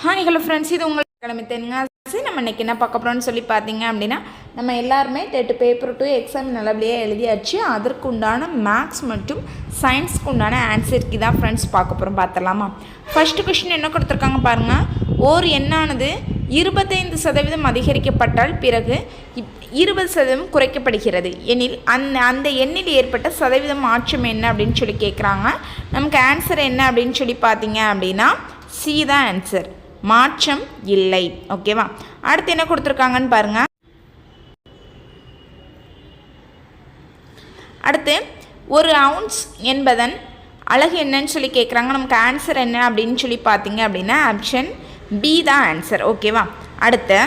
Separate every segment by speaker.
Speaker 1: Hi hello friends, இது உங்களுக்கு கிளம்பி தென்காசி. நம்ம இன்றைக்கி என்ன பார்க்க போகிறோம்னு சொல்லி பார்த்தீங்க அப்படின்னா, நம்ம எல்லாருமே டெட் பேப்பர் 2 எக்ஸாம் நல்லபடியாக எழுதியாச்சு. அதற்குண்டான மேக்ஸ் மற்றும் சயின்ஸ்க்கு உண்டான ஆன்சருக்கு தான் ஃப்ரெண்ட்ஸ் பார்க்க போகிறோம். பார்த்துடலாமா? ஃபஸ்ட்டு கொஸ்டின் என்ன கொடுத்துருக்காங்க பாருங்கள். ஓர் எண்ணானது 25% அதிகரிக்கப்பட்டால் பிறகு 20% குறைக்கப்படுகிறது எனில் அந்த எண்ணில் ஏற்பட்ட சதவீத மாற்றம் என்ன அப்படின்னு சொல்லி கேட்குறாங்க. நமக்கு ஆன்சர் என்ன அப்படின்னு சொல்லி பார்த்தீங்க அப்படின்னா சி தான் ஆன்சர், மாற்றம் இல்லை. ஓகேவா? அடுத்து என்ன கொடுத்துருக்காங்கன்னு பாருங்க. அடுத்து ஒரு அவுன்ஸ் என்பதன் அழகு என்னன்னு சொல்லி கேட்குறாங்க. நமக்கு ஆன்சர் என்ன அப்படின்னு சொல்லி பார்த்தீங்க அப்படின்னா ஆப்ஷன் பி தான் ஆன்சர். ஓகேவா? அடுத்து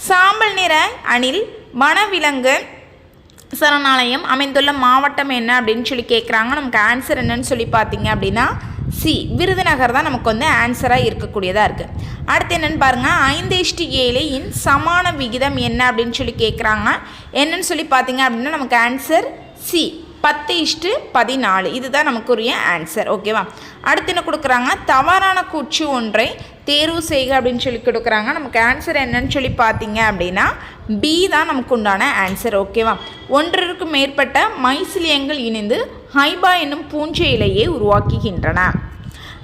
Speaker 1: சாம்பல் நிற அணில் வனவிலங்கு சரணாலயம் அமைந்துள்ள மாவட்டம் என்ன அப்படின்னு சொல்லி கேட்குறாங்க. நமக்கு ஆன்சர் என்னன்னு சொல்லி பார்த்தீங்க அப்படின்னா சி, விருதுநகர் தான் நமக்கு வந்து ஆன்சராக இருக்கக்கூடியதாக இருக்குது. அடுத்து என்னென்னு பாருங்கள். 5:7 சமான விகிதம் என்ன அப்படின்னு சொல்லி கேட்குறாங்க. என்னன்னு சொல்லி பார்த்தீங்க அப்படின்னா நமக்கு ஆன்சர் சி, 10:14. இதுதான் நமக்குரிய ஆன்சர். ஓகேவா? அடுத்து என்ன கொடுக்குறாங்க. தவறான கூற்று ஒன்றை தேர்வு செய்க அப்படின்னு சொல்லி கொடுக்குறாங்க. நமக்கு ஆன்சர் என்னன்னு சொல்லி பார்த்தீங்க அப்படின்னா பி தான் நமக்கு உண்டான ஆன்சர். ஓகேவா? ஒன்றிற்கு மேற்பட்ட மைசிலியங்கள் இணைந்து ஹைபா என்னும் பூஞ்சை இலையை உருவாக்குகின்றன.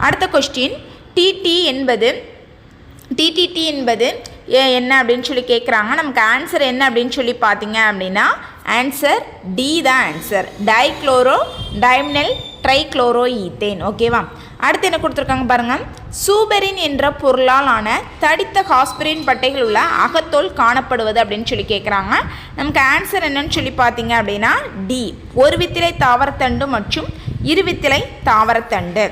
Speaker 1: அடுத்த கொஸ்டின், டிடிடி என்பது என்ன அப்படின்னு சொல்லி கேட்குறாங்க. நமக்கு ஆன்சர் என்ன அப்படின்னு சொல்லி பார்த்தீங்க அப்படின்னா ஆன்சர் டி தான் ஆன்சர், டைக்ளோரோ டைமினல் ட்ரைக்ளோரோ ஈத்தேன். ஓகேவா? அடுத்து என்ன கொடுத்துருக்காங்க பாருங்கள். சூபெரின் என்ற பொருளால் ஆன தடித்த ஹாஸ்பிரின் பட்டைகள் உள்ள அகத்தோல் காணப்படுவது அப்படின்னு சொல்லி கேட்குறாங்க. நமக்கு ஆன்சர் என்னன்னு சொல்லி பார்த்தீங்க அப்படின்னா டி, ஒரு வித்திலை தாவரத்தண்டு மற்றும் இருவித்திலை தாவரத்தண்டு.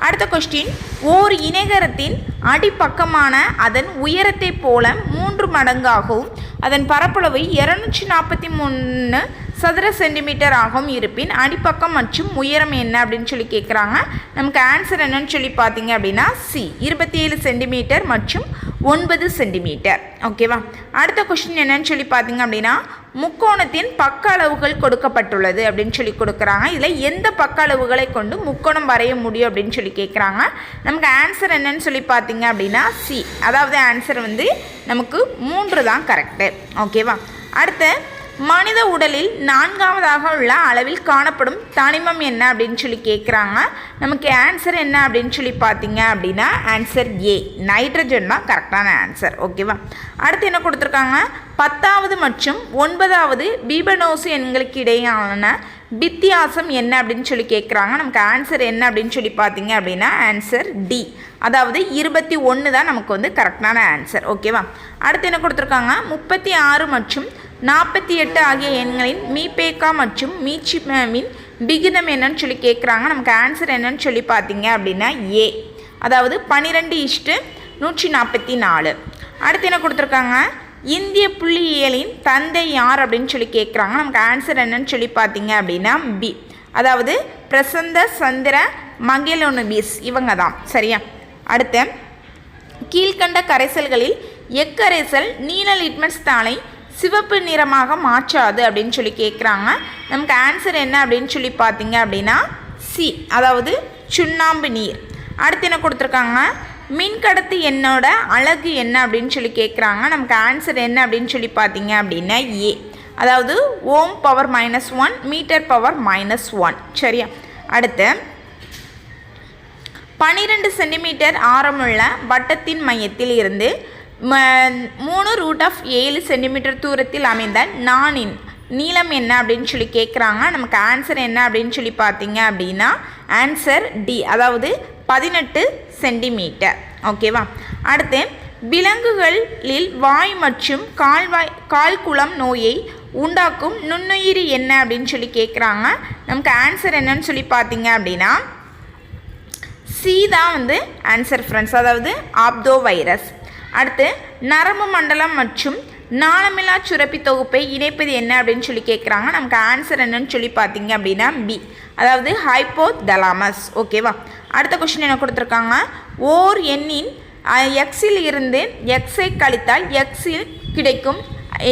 Speaker 1: அடுத்த கொஸ்டின், ஓர் இணைகரத்தின் அடிப்பக்கமான அதன் உயரத்தை போல 3 மடங்காகவும் அதன் பரப்பளவு 243 சதுர சென்டிமீட்டர் ஆகவும் இருப்பின் அடிப்பக்கம் மற்றும் உயரம் என்ன அப்படின்னு சொல்லி கேட்குறாங்க. நமக்கு ஆன்சர் என்னன்னு சொல்லி பார்த்தீங்க அப்படின்னா சி, 27 சென்டிமீட்டர் மற்றும் 9 சென்டிமீட்டர். ஓகேவா? அடுத்த கொஸ்டின் என்னன்னு சொல்லி பார்த்தீங்க அப்படின்னா முக்கோணத்தின் பக்க அளவுகள் கொடுக்கப்பட்டுள்ளது அப்படின்னு சொல்லி கொடுக்குறாங்க. இதில் எந்த பக்க அளவுகளை கொண்டு முக்கோணம் வரைய முடியும் அப்படின்னு சொல்லி கேட்குறாங்க. நமக்கு ஆன்சர் என்னன்னு சொல்லி பார்த்தீங்க அப்படின்னா சி, அதாவது ஆன்சர் வந்து நமக்கு 3 தான் கரெக்டு. ஓகேவா? அடுத்து மனித உடலில் 4ஆவதாக உள்ள அளவில் காணப்படும் தனிமம் என்ன அப்படின்னு சொல்லி கேட்குறாங்க. நமக்கு ஆன்சர் என்ன அப்படின்னு சொல்லி பார்த்தீங்க அப்படின்னா ஆன்சர் ஏ, நைட்ரஜன் தான் கரெக்டான ஆன்சர். ஓகேவா? அடுத்து என்ன கொடுத்துருக்காங்க. 10வது மற்றும் 9வது பீபனோசு எண்களுக்கு இடையான வித்தியாசம் என்ன அப்படின்னு சொல்லி கேட்குறாங்க. நமக்கு ஆன்சர் என்ன அப்படின்னு சொல்லி பார்த்தீங்க அப்படின்னா ஆன்சர் டி, அதாவது 21 தான் நமக்கு வந்து கரெக்டான ஆன்சர். ஓகேவா? அடுத்து என்ன கொடுத்துருக்காங்க. 36 மற்றும் 48 ஆகிய எண்களின் மீபேக்கா மற்றும் மீச்சிமின் விகிதம் என்னன்னு சொல்லி கேட்குறாங்க. நமக்கு ஆன்சர் என்னன்னு சொல்லி பார்த்தீங்க அப்படின்னா ஏ, அதாவது 12:144. அடுத்து என்ன கொடுத்துருக்காங்க. இந்திய புள்ளியியலின் தந்தை யார் அப்படின்னு சொல்லி கேட்குறாங்க. நமக்கு ஆன்சர் என்னன்னு சொல்லி பார்த்தீங்க அப்படின்னா பி, அதாவது பிரசந்த சந்திர மகேலோனபிஸ், இவங்க தான். சரியா? அடுத்து கீழ்கண்ட கரைசல்களில் எக்கரைசல் நீல லிட்மஸ் தாளை சிவப்பு நிறமாக மாற்றாது அப்படின்னு சொல்லி கேட்குறாங்க. நமக்கு ஆன்சர் என்ன அப்படின்னு சொல்லி பார்த்தீங்க அப்படின்னா சி, அதாவது சுண்ணாம்பு நீர். அடுத்து என்ன கொடுத்துருக்காங்க. மின்கடத்து எண்ணோட அலகு என்ன அப்படின்னு சொல்லி கேட்குறாங்க. நமக்கு ஆன்சர் என்ன அப்படின்னு சொல்லி பார்த்தீங்க அப்படின்னா ஏ, அதாவது ஓம் பவர் -1 மீட்டர் பவர் -1. சரியா? அடுத்து 12 சென்டிமீட்டர் ஆரமுள்ள வட்டத்தின் மையத்தில் இருந்து 3√7 சென்டிமீட்டர் தூரத்தில் அமைந்த நானின் நீளம் என்ன அப்படின்னு சொல்லி கேட்குறாங்க. நமக்கு ஆன்சர் என்ன அப்படின்னு சொல்லி பார்த்தீங்க அப்படின்னா ஆன்சர் டி, அதாவது 18 சென்டிமீட்டர். ஓகேவா? அடுத்து விலங்குகளில் வாய் மற்றும் கால்குளம் நோயை உண்டாக்கும் நுண்ணுயிரி என்ன அப்படின்னு சொல்லி கேட்குறாங்க. நமக்கு ஆன்சர் என்னன்னு சொல்லி பார்த்தீங்க அப்படின்னா சி தான் வந்து ஆன்சர் ஃப்ரெண்ட்ஸ், அதாவது ஆப்தோ வைரஸ். அடுத்து நரம்பு மண்டலம் மற்றும் நாளமில்லா சுரப்பி தொகுப்பை இணைப்பது என்ன அப்படின்னு சொல்லி கேட்குறாங்க. நமக்கு ஆன்சர் என்னன்னு சொல்லி பார்த்தீங்க அப்படின்னா பி, அதாவது ஹைப்போதலாமஸ். ஓகேவா? அடுத்த கொஸ்டின் என்ன கொடுத்துருக்காங்க. ஓர் எண்ணின் எக்ஸில் இருந்து எக்ஸை கழித்தால் எக்ஸில் கிடைக்கும்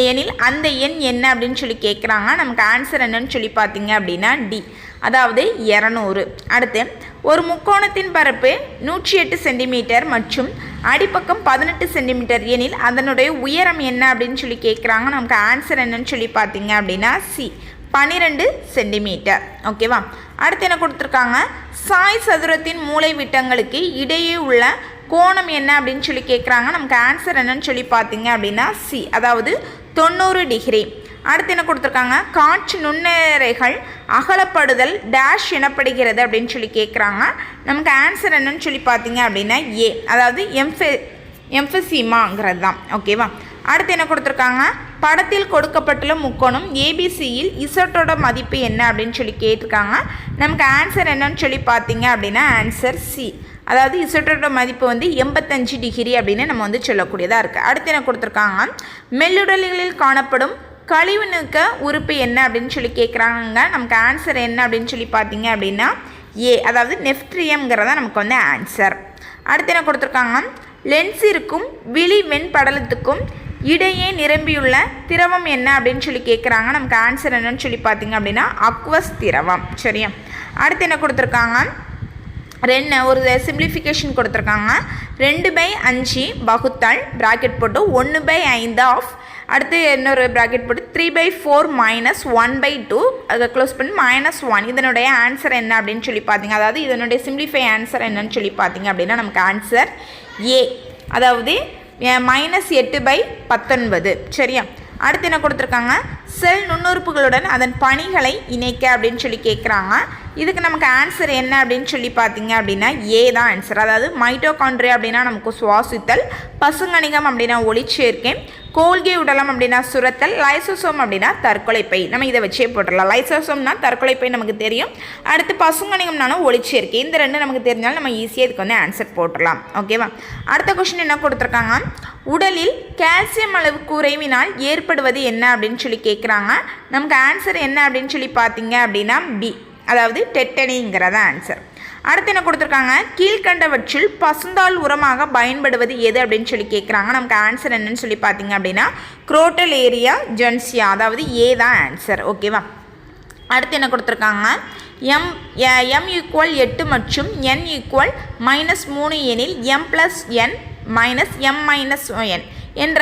Speaker 1: எனில் அந்த எண் என்ன அப்படின்னு சொல்லி கேட்குறாங்க. நமக்கு ஆன்சர் என்னன்னு சொல்லி பார்த்தீங்க அப்படின்னா டி, அதாவது 200. அடுத்து ஒரு முக்கோணத்தின் பரப்பு 108 சென்டிமீட்டர் மற்றும் அடிப்பக்கம் 18 சென்டிமீட்டர் எனில் அதனுடைய உயரம் என்ன அப்படின்னு சொல்லி கேட்குறாங்க. நமக்கு ஆன்சர் என்னன்னு சொல்லி பார்த்தீங்க அப்படின்னா சி 12 சென்டிமீட்டர். ஓகேவா. அடுத்து என்ன கொடுத்துருக்காங்க, சாய் சதுரத்தின் மூலை விட்டங்களுக்கு இடையே உள்ள கோணம் என்ன அப்படின்னு சொல்லி கேட்குறாங்க. நமக்கு ஆன்சர் என்னன்னு சொல்லி பார்த்தீங்க அப்படின்னா சி, அதாவது 90 டிகிரி. அடுத்து என்ன கொடுத்துருக்காங்க, காற்று நுண்ணறைகள் அகலப்படுதல் டேஷ் எனப்படுகிறது அப்படின்னு சொல்லி கேட்குறாங்க. நமக்கு ஆன்சர் என்னன்னு சொல்லி பார்த்தீங்க அப்படின்னா ஏ, அதாவது எம்ஃபசிமாங்கிறது தான். ஓகேவா. அடுத்து என்ன கொடுத்துருக்காங்க, படத்தில் கொடுக்கப்பட்டுள்ள முக்கோணம் ஏபிசியில் இசட்டோட மதிப்பு என்ன அப்படின்னு சொல்லி கேட்டிருக்காங்க. நமக்கு ஆன்சர் என்னன்னு சொல்லி பார்த்தீங்க அப்படின்னா ஆன்சர் சி, அதாவது இசட்டோட மதிப்பு வந்து 85 டிகிரி அப்படின்னு நம்ம வந்து சொல்லக்கூடியதாக இருக்குது. அடுத்து என்ன கொடுத்துருக்காங்க, மெல்லுடல்களில் காணப்படும் கழிவு நீக்க உறுப்பு என்ன அப்படின்னு சொல்லி கேட்குறாங்க. நமக்கு ஆன்சர் என்ன அப்படின்னு சொல்லி பார்த்தீங்க அப்படின்னா ஏ, அதாவது நெஃப்ட்ரியம்ங்கிறதா நமக்கு வந்து ஆன்சர். அடுத்து என்ன கொடுத்துருக்காங்க, லென்ஸிற்கும் விழி வெண்படலத்துக்கும் இடையே நிரம்பியுள்ள திரவம் என்ன அப்படின்னு சொல்லி கேட்குறாங்க. நமக்கு ஆன்சர் என்னன்னு சொல்லி பார்த்தீங்க அப்படின்னா அக்வஸ் திரவம். சரியா. அடுத்து என்ன கொடுத்துருக்காங்க, ஒரு சிம்பிளிஃபிகேஷன் கொடுத்துருக்காங்க. 2/5 வகுத்தால் ப்ராக்கெட் போட்டு 1/5 ஆஃப், அடுத்து இன்னொரு ப்ராக்கெட் போட்டு 3/4 மைனஸ் 1/2 அதை க்ளோஸ் பண்ணி -1. இதனுடைய ஆன்சர் என்ன அப்படின்னு சொல்லி பார்த்தீங்க, அதாவது இதனுடைய சிம்பிளிஃபை ஆன்சர் என்னன்னு சொல்லி பார்த்தீங்க அப்படின்னா நமக்கு ஆன்சர் ஏ, அதாவது -8/19. சரியா. அடுத்து என்ன கொடுத்துருக்காங்க, செல் நுண்ணுறுப்புகளுடன் அதன் பணிகளை இணைக்க அப்படின்னு சொல்லி கேட்குறாங்க. இதுக்கு நமக்கு ஆன்சர் என்ன அப்படின்னு சொல்லி பார்த்தீங்க அப்படின்னா ஏ தான் ஆன்சர், அதாவது மைட்டோகாண்ட்ரியா அப்படின்னா நமக்கு சுவாசித்தல், பசுங்கணிகம் அப்படின்னா ஒளிச்சேர்க்கை, கோல்கே உடலம் அப்படின்னா சுரத்தல், லைசோசோம் அப்படின்னா தற்கொலைப்பை. நம்ம இதை வச்சே போட்டுடலாம். லைசோசோம்னா தற்கொலைப்பை நமக்கு தெரியும், அடுத்து பசுங்கணிகம்னாலும் ஒளிச்சேர்க்கை. இந்த ரெண்டு நமக்கு தெரிஞ்சாலும் நம்ம ஈஸியாக இதுக்கு வந்து ஆன்சர் போட்டுடலாம். ஓகேவா. அடுத்த கொஸ்டின் என்ன கொடுத்துருக்காங்க, உடலில் கால்சியம் அளவு குறைவினால் ஏற்படுவது என்ன அப்படின்னு சொல்லி கேட்குறாங்க. நமக்கு ஆன்சர் என்ன அப்படின்னு சொல்லி பார்த்தீங்க அப்படின்னா பி, அதாவது டெட்டனிங்கிறத ஆன்சர். அடுத்து என்ன கொடுத்துருக்காங்க, கீழ்கண்டவற்றில் பசுந்தாள் உரமாக பயன்படுவது எது அப்படின்னு சொல்லி கேட்குறாங்க. நமக்கு ஆன்சர் என்னன்னு சொல்லி பார்த்தீங்க அப்படின்னா குரோட்டலேரியா ஜென்சியா, அதாவது ஏ தான் ஆன்சர். ஓகேவா. அடுத்து என்ன கொடுத்துருக்காங்க, m = 8 மற்றும் n = -3 எனில் m + n -m - n என்ற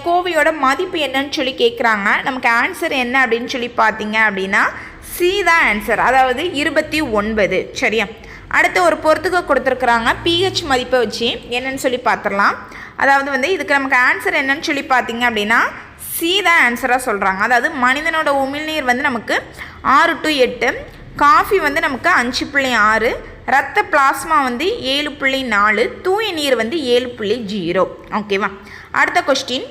Speaker 1: கோவையோட மதிப்பு என்னன்னு சொல்லி கேட்குறாங்க. நமக்கு ஆன்சர் என்ன அப்படின்னு சொல்லி பார்த்தீங்க அப்படின்னா சி தான் ஆன்சர், அதாவது 29. சரியா. அடுத்து ஒரு பொறுத்துக்க கொடுத்துருக்குறாங்க, pH மதிப்பை வச்சு என்னன்னு சொல்லி பார்த்துடலாம். அதாவது வந்து இதுக்கு நமக்கு ஆன்சர் என்னன்னு சொல்லி பார்த்தீங்க அப்படின்னா சி தான் ஆன்சராக சொல்கிறாங்க. அதாவது மனிதனோட உமிழ்நீர் வந்து நமக்கு 6 to 8, காஃபி வந்து நமக்கு 5.6, ரத்த பிளாஸ்மா வந்து 7.4, தூய நீர் வந்து 7.0. ஓகேவா. அடுத்த கொஸ்டின்,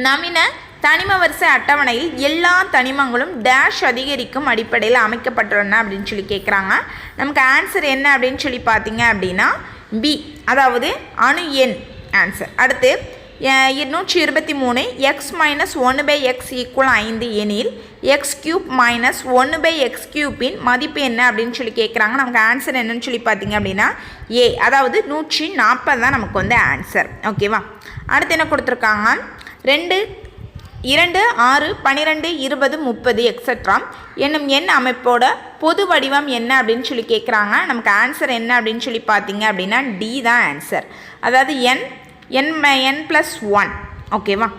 Speaker 1: நவீன தனிம வரிசை அட்டவணையில் எல்லா தனிமங்களும் டேஷ் அதிகரிக்கும் அடிப்படையில் அமைக்கப்பட்டுள்ளன அப்படின்னு சொல்லி கேட்குறாங்க. நமக்கு ஆன்சர் என்ன அப்படின்னு சொல்லி பார்த்தீங்க அப்படின்னா பி, அதாவது அணு எண் ஆன்சர். அடுத்து 223 x - 1/x = 5 எனில் x³ - 1/x³ மதிப்பு என்ன அப்படின்னு சொல்லி கேட்குறாங்க. நமக்கு ஆன்சர் என்னன்னு சொல்லி பார்த்தீங்க அப்படின்னா ஏ, அதாவது 140 தான் நமக்கு வந்து ஆன்சர். ஓகேவா. அடுத்து என்ன கொடுத்துருக்காங்க, 2, 6, 12, 20, 30 எக்ஸட்ரா என்னும் எண் அமைப்போட பொது வடிவம் என்ன அப்படின்னு சொல்லி கேட்குறாங்க. நமக்கு ஆன்சர் என்ன அப்படின்னு சொல்லி பார்த்தீங்க அப்படின்னா டி தான் ஆன்சர், அதாவது n+1. ஓகேவா.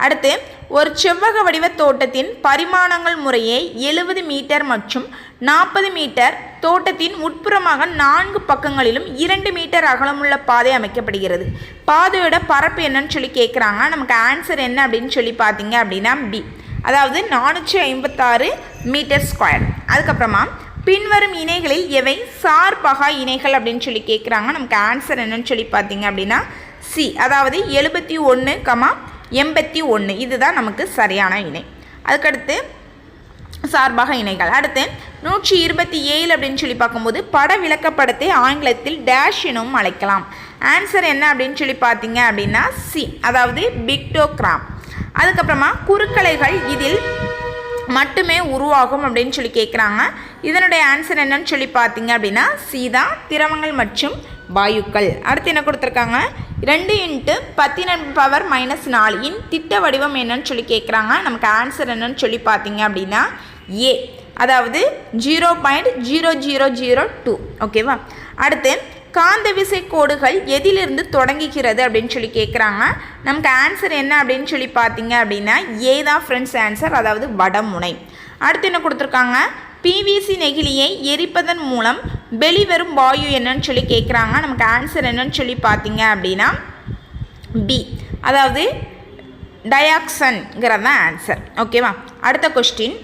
Speaker 1: அடுத்து ஒரு செவ்வக வடிவ தோட்டத்தின் பரிமாணங்கள் முறையே 70 மீட்டர் மற்றும் 40 மீட்டர். தோட்டத்தின் உட்புறமாக 4 பக்கங்களிலும் 2 மீட்டர் அகலமுள்ள பாதை அமைக்கப்படுகிறது. பாதையோட பரப்பு என்னன்னு சொல்லி கேட்குறாங்க. நமக்கு ஆன்சர் என்ன அப்படின்னு சொல்லி பார்த்தீங்க அப்படின்னா பி, அதாவது 456 மீட்டர் ஸ்கொயர். அதுக்கப்புறமா பின்வரும் இணைகளில் எவை சார்பகா இணைகள் அப்படின்னு சொல்லி கேட்குறாங்க. நமக்கு ஆன்சர் என்னன்னு சொல்லி பார்த்தீங்க அப்படின்னா சி, அதாவது 71, 81. இதுதான் நமக்கு சரியான இணை. அதுக்கடுத்து சார்பாக இணைகள். அடுத்து 127 அப்படின்னு சொல்லி பார்க்கும்போது பட விளக்கப்படத்தை ஆங்கிலத்தில் டேஷ் எனவும் அழைக்கலாம். ஆன்சர் என்ன அப்படின்னு சொல்லி பார்த்தீங்க அப்படின்னா சி, அதாவது பிக்டோகிராம். அதுக்கப்புறமா குறுக்கலைகள் இதில் மட்டுமே உருவாகும் அப்படின்னு சொல்லி கேட்குறாங்க. இதனுடைய ஆன்சர் என்னன்னு சொல்லி பார்த்தீங்க அப்படின்னா சி தான், திரவங்கள் மற்றும் வாயுக்கள். அடுத்து என்ன கொடுத்துருக்காங்க, 2 × 10⁻⁻⁴ இன் திட்ட வடிவம் என்னன்னு சொல்லி கேட்குறாங்க. நமக்கு ஆன்சர் என்னன்னு சொல்லி பார்த்தீங்க அப்படின்னா ஏ, அதாவது 0.0002 ஓகேவா. அடுத்து காந்த விசை கோடுகள் எதிலிருந்து தொடங்குகிறது அப்படின்னு சொல்லி கேட்குறாங்க. நமக்கு ஆன்சர் என்ன அப்படின்னு சொல்லி பார்த்தீங்க அப்படின்னா ஏ தான் ஃப்ரெண்ட்ஸ் ஆன்சர், அதாவது வடமுனை. அடுத்து என்ன கொடுத்துருக்காங்க, பிவிசி நெகிழியை எரிப்பதன் மூலம் வெளிவரும் வாயு என்னன்னு சொல்லி கேட்குறாங்க. நமக்கு ஆன்சர் என்னன்னு சொல்லி பார்த்தீங்க அப்படின்னா பி, அதாவது டயாக்சன்கிறது தான் ஆன்சர் ஓகேவா. அடுத்த கொஸ்டின்,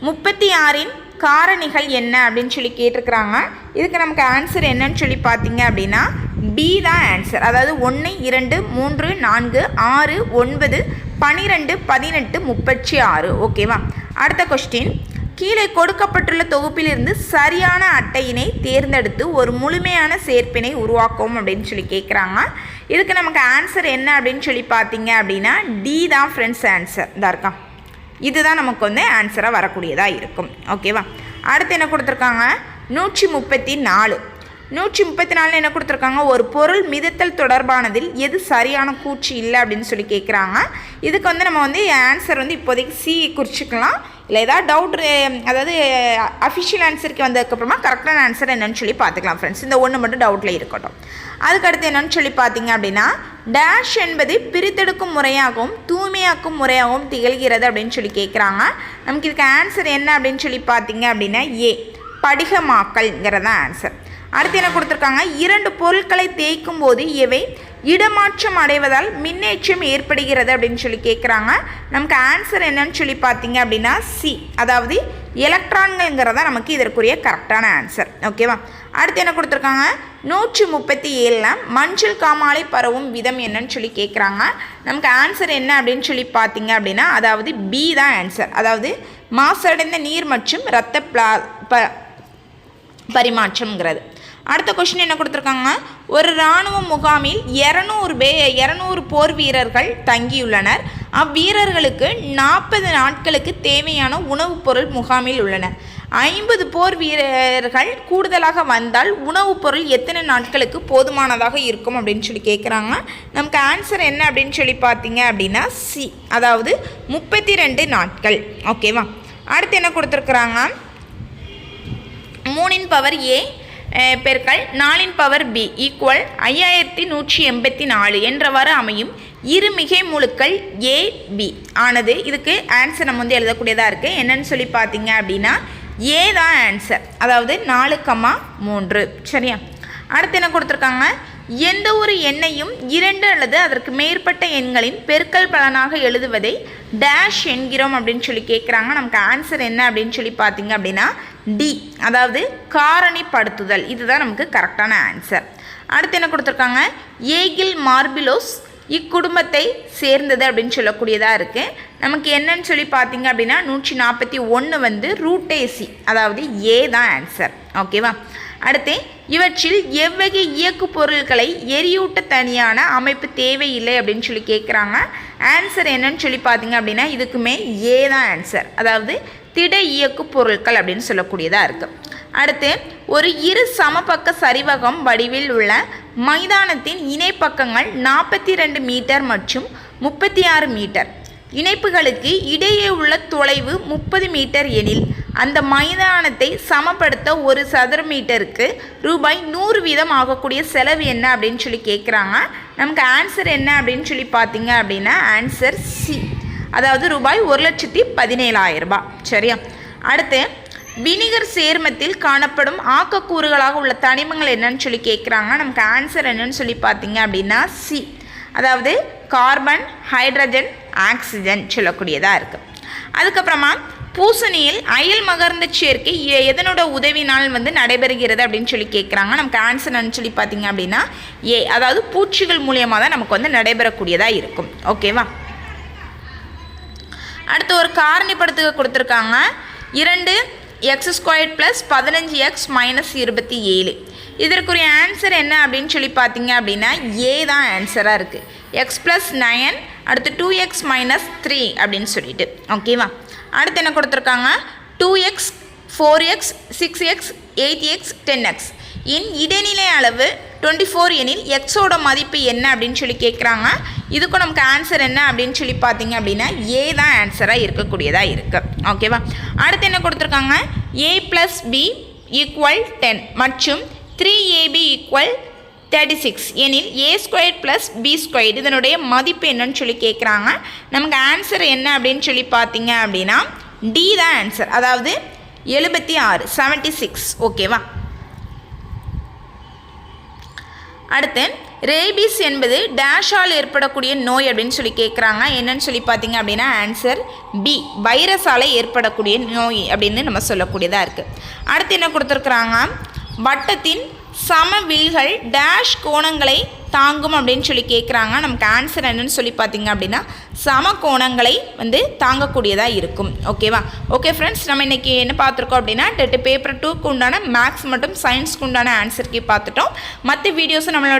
Speaker 1: 36இன் காரணிகள் என்ன அப்படின்னு சொல்லி கேட்டிருக்கிறாங்க. இதுக்கு நமக்கு ஆன்சர் என்னன்னு சொல்லி பார்த்தீங்க அப்படின்னா பி தான் ஆன்சர், அதாவது 1, 2, 3, 4, 6, 9, 12, 18, 36 ஓகேவா. அடுத்த கொஸ்டின், கீழே கொடுக்கப்பட்டுள்ள தொகுப்பிலிருந்து சரியான அட்டையினை தேர்ந்தெடுத்து ஒரு முழுமையான சேர்ப்பினை உருவாக்கவும் அப்படின்னு சொல்லி கேட்குறாங்க. இதுக்கு நமக்கு ஆன்சர் என்ன அப்படின்னு சொல்லி பார்த்தீங்க அப்படின்னா டி தான் ஃப்ரெண்ட்ஸ் ஆன்சர். இதாக இருக்கா, இதுதான் நமக்கு வந்து ஆன்சராக வரக்கூடியதாக இருக்கும் ஓகேவா. அடுத்து என்ன கொடுத்துருக்காங்க, 134 என்ன கொடுத்துருக்காங்க, ஒரு பொருள் மிதத்தல் தொடர்பானதில் எது சரியான கூற்று இல்லை அப்படின்னு சொல்லி கேட்குறாங்க. இதுக்கு வந்து நம்ம வந்து ஆன்சர் வந்து இப்போதைக்கு சி குறிச்சிக்கலாம். இல்லை ஏதாவது டவுட், அதாவது அஃபிஷியல் ஆன்சருக்கு வந்ததுக்கப்புறமா கரெக்டான ஆன்சர் என்னன்னு சொல்லி பார்த்துக்கலாம் ஃப்ரெண்ட்ஸ். இந்த ஒன்று மட்டும் டவுட்டில் இருக்கட்டும். அதுக்கடுத்து என்னன்னு சொல்லி பார்த்தீங்க அப்படின்னா டேஷ் என்பது பிரித்தெடுக்கும் முறையாகவும் தூய்மையாக்கும் முறையாகவும் திகழ்கிறது அப்படின்னு சொல்லி கேட்குறாங்க. நமக்கு இதுக்கு ஆன்சர் என்ன அப்படின்னு சொல்லி பார்த்தீங்க அப்படின்னா ஏ, படிகமாக்கல்ங்கிறதான் ஆன்சர். அடுத்து என்ன கொடுத்துருக்காங்க, 2 பொருட்களை தேய்க்கும் போது எவை இடமாற்றம் அடைவதால் மின்னேற்றம் ஏற்படுகிறது அப்படின்னு சொல்லி கேட்குறாங்க. நமக்கு ஆன்சர் என்னன்னு சொல்லி பார்த்தீங்க அப்படின்னா சி, அதாவது எலக்ட்ரான்கள்ங்கிறதா நமக்கு இதற்குரிய கரெக்டான ஆன்சர் ஓகேவா. அடுத்து என்ன கொடுத்துருக்காங்க, 137 மஞ்சள் காமாலை பரவும் விதம் என்னன்னு சொல்லி கேட்குறாங்க. நமக்கு ஆன்சர் என்ன அப்படின்னு சொல்லி பார்த்தீங்க அப்படின்னா அதாவது பி தான் ஆன்சர், அதாவது மாசடைந்த நீர் மற்றும் இரத்த பரிமாற்றம்ங்கிறது. அடுத்த கொஸ்டின் என்ன கொடுத்துருக்காங்க, ஒரு இராணுவ முகாமில் 200 போர் வீரர்கள் தங்கியுள்ளனர். அவ்வீரர்களுக்கு 40 நாட்களுக்கு தேவையான உணவுப் பொருள் முகாமில் உள்ளன. 50 போர் வீரர்கள் கூடுதலாக வந்தால் உணவுப் பொருள் எத்தனை நாட்களுக்கு போதுமானதாக இருக்கும் அப்படின்னு சொல்லி கேட்குறாங்க. நமக்கு ஆன்சர் என்ன அப்படின்னு சொல்லி பார்த்தீங்க அப்படின்னா சி, அதாவது 32 நாட்கள் ஓகேவா. அடுத்து என்ன கொடுத்துருக்குறாங்க, 3 பவர் ஏ பெருக்கல் 4 பவர் பி ஈக்குவல் 5184 என்றவாறு அமையும் இரு மிகை முழுக்கள் ஏ பி ஆனது. இதுக்கு ஆன்சர் நம்ம வந்து எழுதக்கூடியதாக இருக்குது. என்னன்னு சொல்லி பார்த்தீங்க அப்படின்னா ஏ தான் ஆன்சர், அதாவது 4,3 சரியா. அடுத்து என்ன கொடுத்துருக்காங்க, எந்த ஒரு எண்ணையும் 2 அல்லது அதற்கு மேற்பட்ட எண்களின் பெருக்கல் பலனாக எழுதுவதை டேஷ் என்கிறோம் அப்படின்னு சொல்லி கேட்குறாங்க. நமக்கு ஆன்சர் என்ன அப்படின்னு சொல்லி பார்த்தீங்க அப்படின்னா டி, அதாவது காரணிப்படுத்துதல், இதுதான் நமக்கு கரெக்டான ஆன்சர். அடுத்து என்ன கொடுத்துருக்காங்க, ஏகில் மார்பிலோஸ் இக்குடும்பத்தை சேர்ந்தது அப்படின்னு சொல்லக்கூடியதாக இருக்குது. நமக்கு என்னன்னு சொல்லி பார்த்தீங்க அப்படின்னா 141 வந்து ரூட்டேசி, அதாவது ஏ தான் ஆன்சர் ஓகேவா. அடுத்து இவற்றில் எவ்வகை இயக்கு பொருட்களை எரியூட்ட தனியான அமைப்பு தேவையில்லை அப்படின்னு சொல்லி கேட்குறாங்க. ஆன்சர் என்னன்னு சொல்லி பார்த்தீங்க அப்படின்னா இதுக்குமே ஏ தான் ஆன்சர், அதாவது திட இயக்கு பொருட்கள் அப்படின்னு சொல்லக்கூடியதாக இருக்குது. அடுத்து ஒரு இரு சமபக்க சரிவகம் வடிவில் உள்ள மைதானத்தின் இணைப்பக்கங்கள் 42 மீட்டர் மற்றும் 36 மீட்டர். இணைப்புகளுக்கு இடையே உள்ள தொலைவு 30 மீட்டர் எனில் அந்த மைதானத்தை சமப்படுத்த ஒரு சதுர மீட்டருக்கு ரூபாய் 100 வீதம் ஆகக்கூடிய செலவு என்ன அப்படின்னு சொல்லி கேட்குறாங்க. நமக்கு ஆன்சர் என்ன அப்படின்னு சொல்லி பார்த்தீங்க அப்படின்னா ஆன்சர் சி, அதாவது ரூபாய் 1,17,000 சரியா. அடுத்து வினிகர் சேர்மத்தில் காணப்படும் ஆக்கக்கூறுகளாக உள்ள தனிமங்கள் என்னன்னு சொல்லி கேட்குறாங்க. நமக்கு ஆன்சர் என்னன்னு சொல்லி பார்த்தீங்க அப்படின்னா சி, அதாவது கார்பன், ஹைட்ரஜன், ஆக்சிஜன் சொல்லக்கூடியதாக இருக்குது. அதுக்கப்புறமா பூசணியில் அயல் மகர்ந்த சேர்க்கை எதனோட உதவினால் வந்து நடைபெறுகிறது அப்படின்னு சொல்லி கேட்குறாங்க. நமக்கு ஆன்சர் என்னன்னு சொல்லி பார்த்தீங்க அப்படின்னா ஏ, அதாவது பூச்சிகள் மூலியமாக தான் நமக்கு வந்து நடைபெறக்கூடியதாக இருக்கும் ஓகேவா. அடுத்து ஒரு காரணிப்படுத்துக கொடுத்துருக்காங்க, 2x² + 15x - 27. இதற்குரிய ஆன்சர் என்ன அப்படின்னு சொல்லி பார்த்தீங்க அப்படின்னா ஏ தான் ஆன்சராக இருக்குது. x + 9 அடுத்து 2x - 3 அப்படின்னு சொல்லிட்டு ஓகேவா. அடுத்து என்ன கொடுத்துருக்காங்க, 2x, 4x, 6x, 8x, 10x. இடைநிலை அளவு 24 எனில் எக்ஸோட மதிப்பு என்ன அப்படின்னு சொல்லி கேட்குறாங்க. இதுக்கும் நமக்கு ஆன்சர் என்ன அப்படின்னு சொல்லி பார்த்தீங்க அப்படின்னா ஏ தான் ஆன்சராக இருக்கக்கூடியதாக இருக்குது. ஓகேவா? அடுத்து என்ன கொடுத்துருக்காங்க, a + b = 10 மற்றும் 3ab = 36 எனில் a² + b² இதனுடைய மதிப்பு என்னன்னு சொல்லி கேட்குறாங்க. நமக்கு ஆன்சர் என்ன அப்படின்னு சொல்லி பார்த்தீங்க அப்படின்னா டி தான் ஆன்சர், அதாவது 76 76. ஓகேவா? அடுத்து ரேபீஸ் என்பது டேஷால் ஏற்படக்கூடிய நோய் அப்படின்னு சொல்லி கேட்குறாங்க. என்னன்னு சொல்லி பார்த்தீங்க அப்படின்னா ஆன்சர் பி, வைரஸால் ஏற்படக்கூடிய நோய் அப்படின்னு நம்ம சொல்லக்கூடியதாக இருக்குது. அடுத்து என்ன கொடுத்துருக்குறாங்க, வட்டத்தின் சமவில்கள் டேஷ் கோணங்களை தாங்கும் அப்படின்னு சொல்லி கேட்குறாங்க. நமக்கு ஆன்சர் என்னன்னு சொல்லி பார்த்தீங்க அப்படின்னா சம கோணங்களை தாங்கக்கூடியதாக இருக்கும். ஓகேவா? ஓகே ஃப்ரெண்ட்ஸ், நம்ம இன்றைக்கி என்ன பார்த்துருக்கோம் அப்படின்னா டெட் பேப்பர் 2க்கு உண்டான மேக்ஸ் மற்றும் சயின்ஸ்க்கு உண்டான ஆன்சருக்கு பார்த்துட்டோம். மற்ற வீடியோஸும் நம்மளோட